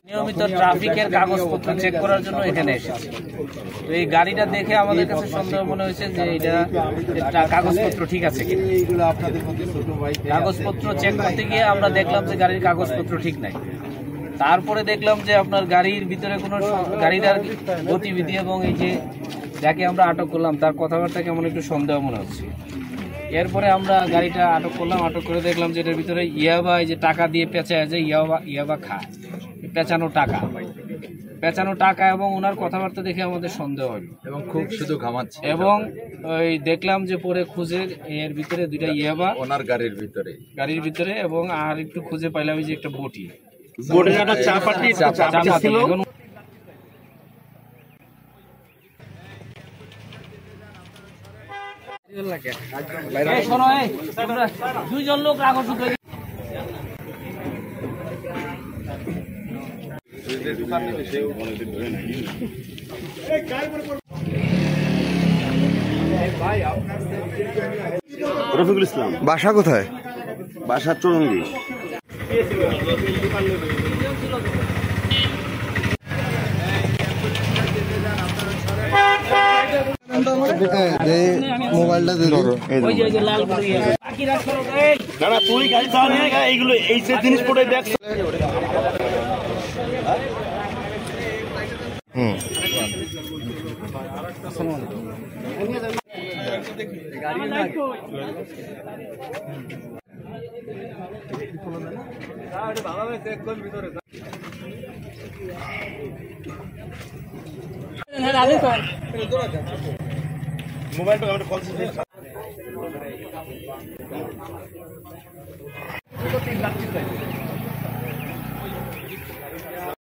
নিয়মিত ট্রাফিকের কাগজপত্র চেক করার জন্য এখানে এসেছি। তো এই গাড়িটা দেখে আমাদের কাছে সন্দেহ মনে হয়েছে যে এটা কাগজপত্র ঠিক আছে কিনা। কাগজপত্র চেক করতে গিয়ে আমরা দেখলাম যে গাড়ির কাগজপত্র ঠিক নাই। তারপরে দেখলাম যে আপনার গাড়ির ভিতরে কোনো গাড়ির গতিবিধি এবং এই যে যাকে আমরা আটক করলাম তার কথাবার্তা কেমন একটু সন্দেহ মনে হচ্ছে। এরপরে আমরা গাড়িটা আটক করলাম। আটক করে দেখলাম যে এটার ভিতরে ইয়াবা, এই যে টাকা দিয়ে পেঁচায় যে ইয়াবা খায়, পেঁচানো টাকা এবং ওনার কথাবার্তা দেখে আমাদের সন্দেহ হলো এবং খুব শুধু ঘামাচ্ছে। এবং ওই দেখলাম যে পরে খুঁজে এর ভিতরে দুইটা ইয়াবা ওনার গাড়ির ভিতরে এবং আর একটু খুঁজে পাইলাম যে একটা বটি। দুইজন লোক আকর্ষিত রফিকুল ইসলাম। বাসা কোথায়? বাসা চৌরঙ্গি। মোবাইলটা তুই গাড়ি এইগুলো এই যে জিনিসপত্র দেখ। মোবাইলটা